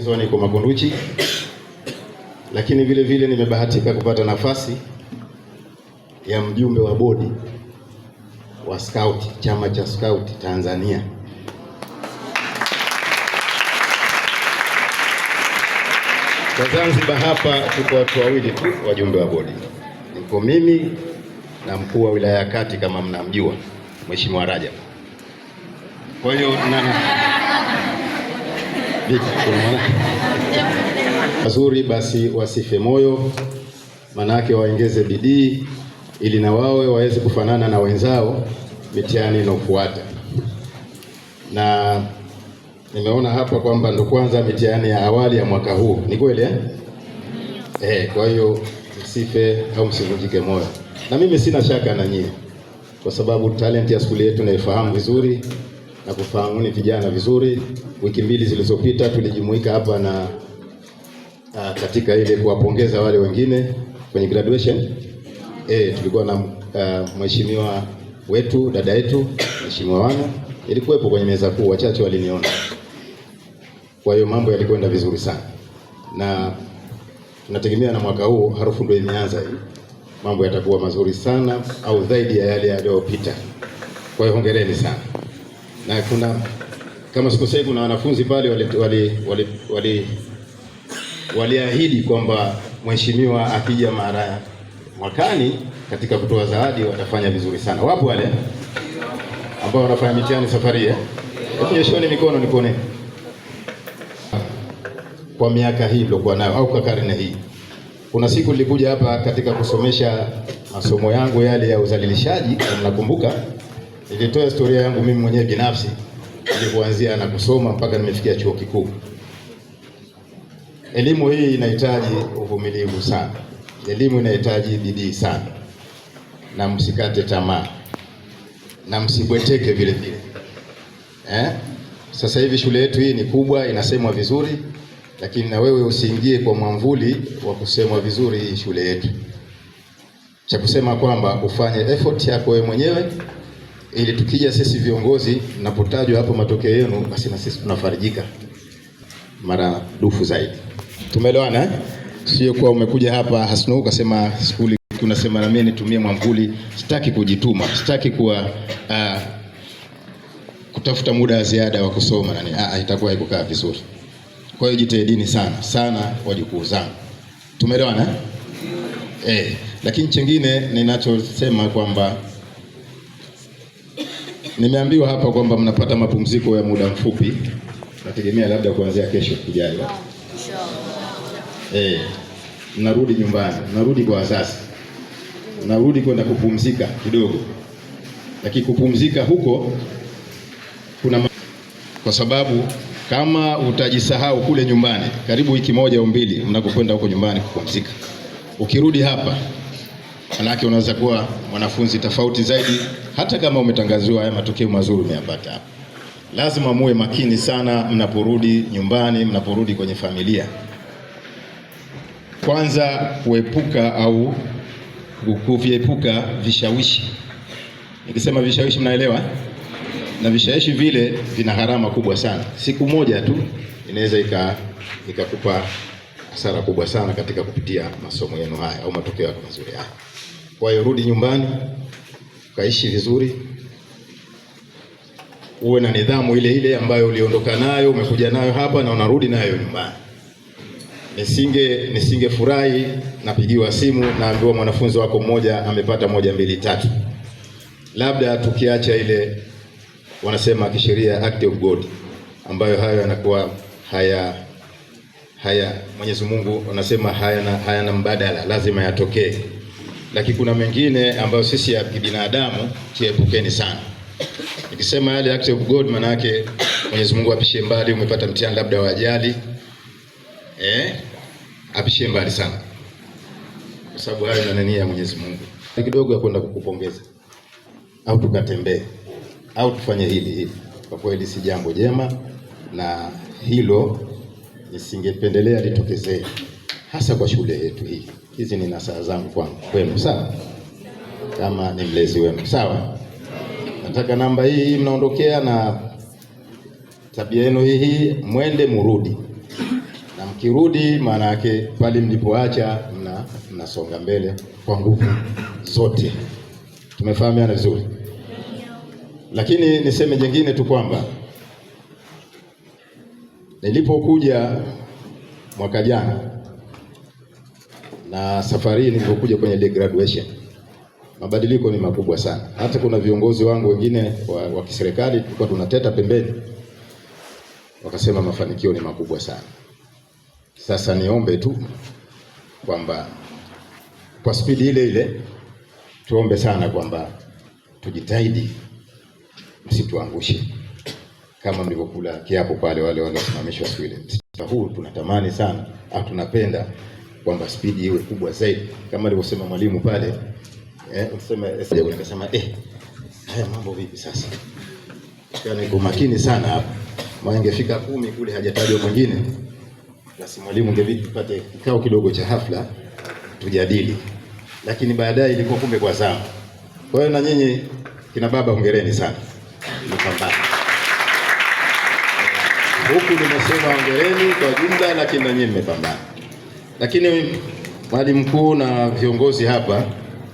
Niko Makunduchi, lakini vile vile nimebahatika kupata nafasi ya mjumbe wa bodi wa Scout, chama cha Scout Tanzania. Kwa Zanzibar hapa tuko watu wawili tu wajumbe wa bodi. Niko mimi na mkuu wa wilaya ya Kati, kama mnamjua, Mheshimiwa Rajab. Kwa hiyo wazuri basi wasife moyo, manake waongeze bidii ili na wawe waweze kufanana na wenzao mitihani inofuata. Na nimeona hapa kwamba ndo kwanza mitihani ya awali ya mwaka huu, ni kweli kwa hiyo msife au msivunjike moyo, na mimi sina shaka na nyie, kwa sababu talent ya shule yetu naifahamu vizuri na kufahamuni vijana vizuri. Wiki mbili zilizopita tulijumuika hapa na katika ile kuwapongeza wale wengine kwenye graduation. Tulikuwa na mheshimiwa wetu, dada yetu Mheshimiwa Wana, ilikuwepo kwenye meza kuu, wachache waliniona. Kwa hiyo mambo yalikwenda vizuri sana, na tunategemea na mwaka huu harufu ndio imeanza hii, mambo yatakuwa mazuri sana au zaidi ya yale yaliyopita. Kwa hiyo hongereni sana. Na kuna kama sikosei, kuna wanafunzi pale waliahidi kwamba mheshimiwa akija mara mwakani katika kutoa zawadi watafanya vizuri sana. Wapo wale ambao wanafanya mitihani safari hii? Hebu nyosheni mikono nikuone. Kwa miaka hii nilikuwa nayo au kwa karne hii, kuna siku nilikuja hapa katika kusomesha masomo yangu yale ya uzalilishaji, kama mnakumbuka, nilitoa historia yangu mimi mwenyewe binafsi nilipoanzia na kusoma mpaka nimefikia chuo kikuu. Elimu hii inahitaji uvumilivu sana. Elimu inahitaji bidii sana. Na msikate tamaa. Na msibweteke vile vile. Sasa hivi shule yetu hii ni kubwa, inasemwa vizuri, lakini na wewe usiingie kwa mwamvuli wa kusemwa vizuri hii shule yetu. Cha kusema kwamba ufanye effort yako wewe mwenyewe, ili tukija sisi viongozi tunapotajwa hapo matokeo yenu, basi na sisi tunafarijika mara dufu zaidi. Tumeelewana? Sio kwa umekuja hapa hasno ukasema skuli tunasema na mimi nitumie mwamvuli. Sitaki kujituma, sitaki kuwa kutafuta muda wa ziada wa kusoma nani, itakuwa haikukaa vizuri. Kwa hiyo jitahidini sana sana wajukuu zangu. Tumeelewana? Lakini chengine ninachosema kwamba nimeambiwa hapa kwamba mnapata mapumziko ya muda mfupi. Nategemea labda kuanzia kesho kujayo. Mnarudi nyumbani, mnarudi kwa wazazi, mnarudi kwenda kupumzika kidogo. Lakini kupumzika huko kuna kwa sababu kama utajisahau kule nyumbani, karibu wiki moja au mbili mnakokwenda huko nyumbani kupumzika, ukirudi hapa manake unaweza kuwa mwanafunzi tofauti zaidi, hata kama umetangaziwa haya matokeo mazuri umeyapata hapa. Lazima muwe makini sana mnaporudi nyumbani, mnaporudi kwenye familia. Kwanza kuepuka au kuviepuka vishawishi. Nikisema vishawishi mnaelewa? Na vishawishi vile vina gharama kubwa sana. Siku moja tu inaweza ikakupa hasara kubwa sana katika kupitia masomo yenu haya au matokeo yako mazuri haya. Kwa hiyo rudi nyumbani, kaishi vizuri. Uwe na nidhamu ile ile ambayo uliondoka nayo, umekuja nayo hapa na unarudi nayo nyumbani. Nisingefurahi napigiwa simu naambiwa mwanafunzi wako mmoja amepata 1, 2, 3. Labda tukiacha ile wanasema kisheria act of God, ambayo hayo yanakuwa haya Mwenyezi Mungu anasema hayana mbadala, lazima yatokee. Lakini kuna mengine ambayo sisi ya binadamu tuepukeni sana. Nikisema yale act of God, maana yake Mwenyezi Mungu apishe mbali, umepata mtihani labda wa ajali, apishe mbali sana, kwa sababu hayo ni nia ya Mwenyezi Mungu. Kidogo ya kwenda kukupongeza au tukatembee au tufanye hili, kwa kweli si jambo jema, na hilo nisingependelea litokezee, hasa kwa shule yetu hii. Hizi ni nasaha zangu kwenu, sawa? Kama ni mlezi wenu, sawa? Nataka namba hii mnaondokea na tabia yenu hii, mwende murudi. Mkirudi maana yake pale mlipoacha mnasonga mbele kwa nguvu zote. Tumefahamiana vizuri? Lakini niseme jingine tu kwamba nilipokuja mwaka jana na safari nilipokuja kwenye day graduation, mabadiliko ni makubwa sana. Hata kuna viongozi wangu wengine wa kiserikali tulikuwa tunateta pembeni, wakasema mafanikio ni makubwa sana. Sasa niombe tu kwamba kwa spidi ile ile tuombe sana kwamba tujitahidi msituangushe kama mlivyokula kiapo pale wale waliosimamishwa siku ile. Huu tunatamani sana au tunapenda kwamba spidi iwe kubwa zaidi kama alivyosema mwalimu pale. Nikasema haya mambo vipi sasa? Yaani kwa makini sana hapa. Maana ingefika 10 kule hajatajwa mwingine. Basi mwalimu ingebidi tupate kikao kidogo cha hafla tujadili. Lakini baadaye ilikuwa kumbe kwa zamu. Kwa hiyo na nyinyi kina baba hongereni sana. Mlipambana. Huku nimesema hongereni kwa jumla, lakini na nyinyi mmepambana. Lakini mwalimu mkuu na viongozi hapa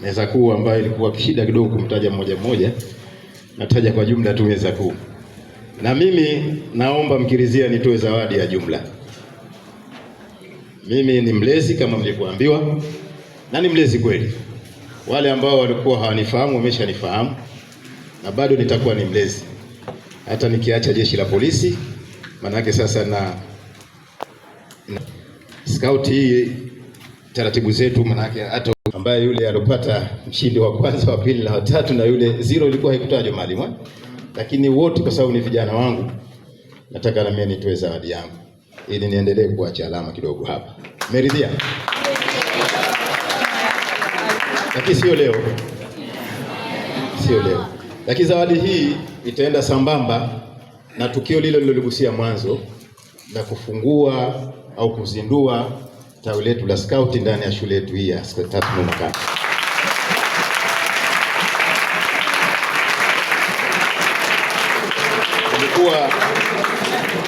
meza kuu ambayo ilikuwa shida kidogo kumtaja mmoja mmoja, nataja kwa jumla tu meza kuu. Na mimi naomba mkirizia nitoe zawadi ya jumla. Mimi ni mlezi kama mlivyoambiwa, na ni mlezi kweli. Wale ambao walikuwa hawanifahamu wameshanifahamu, na bado nitakuwa ni mlezi hata nikiacha jeshi la polisi. Manake sasa na scout hii taratibu zetu, manake hata ambaye yule alopata mshindi wa kwanza, wa pili na wa tatu na yule zero ilikuwa haikutajwa mwalimu, lakini wote kwa sababu ni vijana wangu, nataka na mimi nitoe zawadi yangu ili niendelee kuacha alama kidogo hapa. Meridhia? Lakini sio leo. Sio leo. Lakini zawadi hii itaenda sambamba na tukio lile liloligusia mwanzo la kufungua au kuzindua tawi letu la scout ndani ya shule yetu hii ya Tatu Mwakani.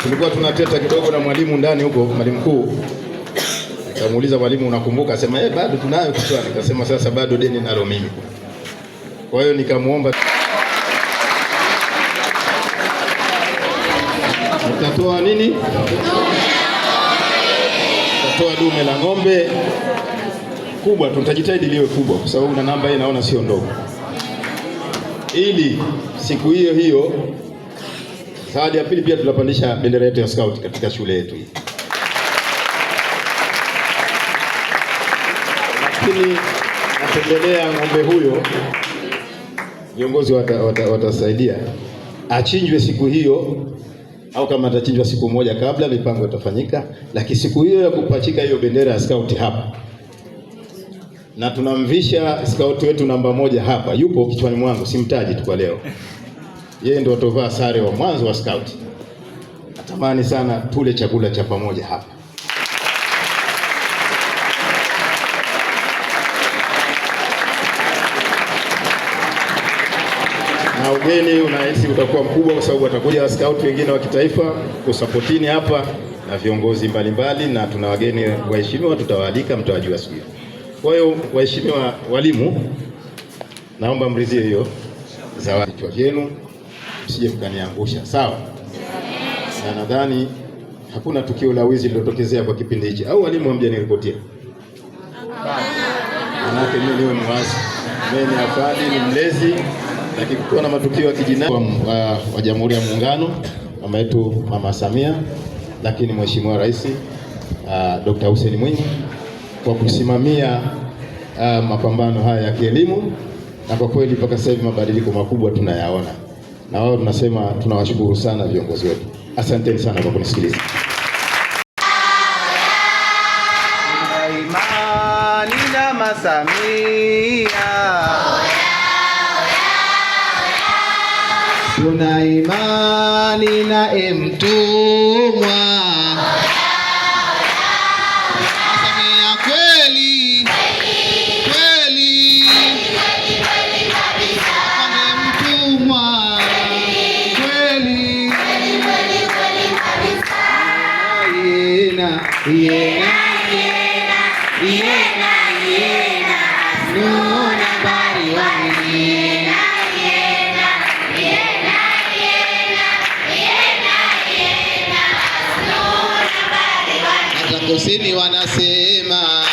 Tulikuwa tunateta kidogo na mwalimu ndani huko, mwalimu mkuu. Nikamuuliza mwalimu, unakumbuka? Asema bado tunayo kichwani. Akasema sasa bado deni nalo mimi. Kwa hiyo nikamuomba utatoa nini? Utatoa dume la ng'ombe kubwa, tutajitahidi liwe kubwa kwa sababu na namba hii naona sio ndogo. Ili siku hiyo hiyo zawadi ya pili pia tunapandisha bendera yetu ya scout katika shule yetu hii. Lakini napendelea ng'ombe huyo viongozi watasaidia achinjwe siku hiyo, au kama atachinjwa siku moja kabla, mipango itafanyika. Lakini siku hiyo ya kupachika hiyo bendera ya scout hapa, na tunamvisha scout wetu namba 1 hapa, yupo kichwani mwangu, simtaji tu kwa leo. Yeye ndio atovaa sare wa mwanzo wa scout. Natamani sana tule chakula cha pamoja hapa. Na ugeni unahisi utakuwa mkubwa kwa sababu watakuja scout wengine wa kitaifa kusupportini hapa na viongozi mbalimbali, na tuna wageni waheshimiwa tutawaalika, mtawajua siku hiyo. Kwa hiyo waheshimiwa walimu, naomba mrizie hiyo zawadi kwa yenu, msije mkaniangusha, sawa? Na nadhani hakuna tukio la wizi lilotokezea kwa kipindi hichi, au walimu hamjaniripotia? Manake mimi niwe mwazi, mimi ni afadi, ni mlezi, lakini kukiwa na matukio ya kijinai wa Jamhuri ya Muungano, mama yetu Mama Samia, lakini Mheshimiwa Rais Dr. Hussein Mwinyi kwa kusimamia mapambano haya ya kielimu, na kwa kweli mpaka sasa hivi mabadiliko makubwa tunayaona. Na wao tunasema tunawashukuru sana viongozi wetu. Asanteni sana kwa kunisikiliza. Imani na Mama Samia, tuna imani na Mtumwa. Samia kweli kweli, Mtumwa kweli, yena nuna bari wani hata kusini wanasema,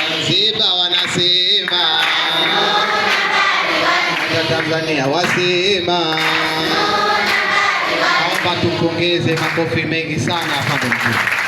Zanzibar wanasema, hata Tanzania wasema. Naomba tupongeze, makofi mengi sana hapa.